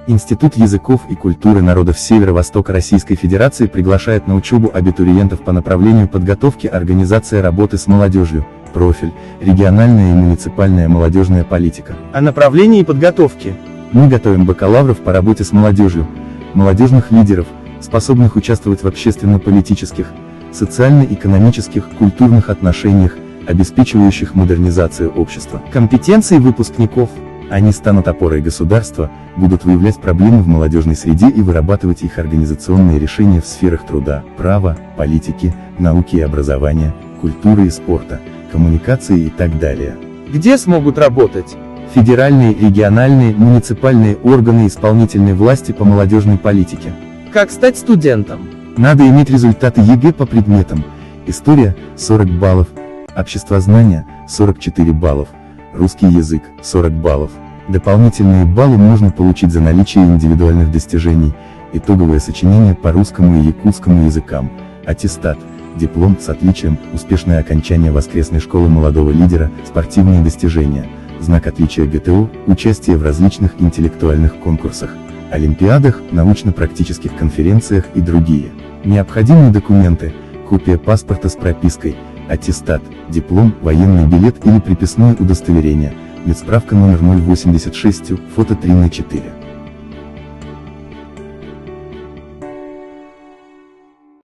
Институт языков и культуры народов Северо-Востока Российской Федерации приглашает на учебу абитуриентов по направлению подготовки организации работы с молодежью, профиль, региональная и муниципальная молодежная политика. О направлении подготовки. Мы готовим бакалавров по работе с молодежью, молодежных лидеров, способных участвовать в общественно-политических, социально-экономических, культурных отношениях, обеспечивающих модернизацию общества. Компетенции выпускников. Они станут опорой государства, будут выявлять проблемы в молодежной среде и вырабатывать их организационные решения в сферах труда, права, политики, науки и образования, культуры и спорта, коммуникации и так далее. Где смогут работать? Федеральные, региональные, муниципальные органы исполнительной власти по молодежной политике. Как стать студентом? Надо иметь результаты ЕГЭ по предметам: история – 40 баллов, обществознание – 44 баллов, русский язык – 40 баллов. Дополнительные баллы можно получить за наличие индивидуальных достижений, итоговое сочинение по русскому и якутскому языкам, аттестат, диплом с отличием, успешное окончание воскресной школы молодого лидера, спортивные достижения, знак отличия ГТО, участие в различных интеллектуальных конкурсах, олимпиадах, научно-практических конференциях и другие. Необходимые документы: копия паспорта с пропиской, аттестат, диплом, военный билет или приписное удостоверение, медсправка номер 086, фото 3/4.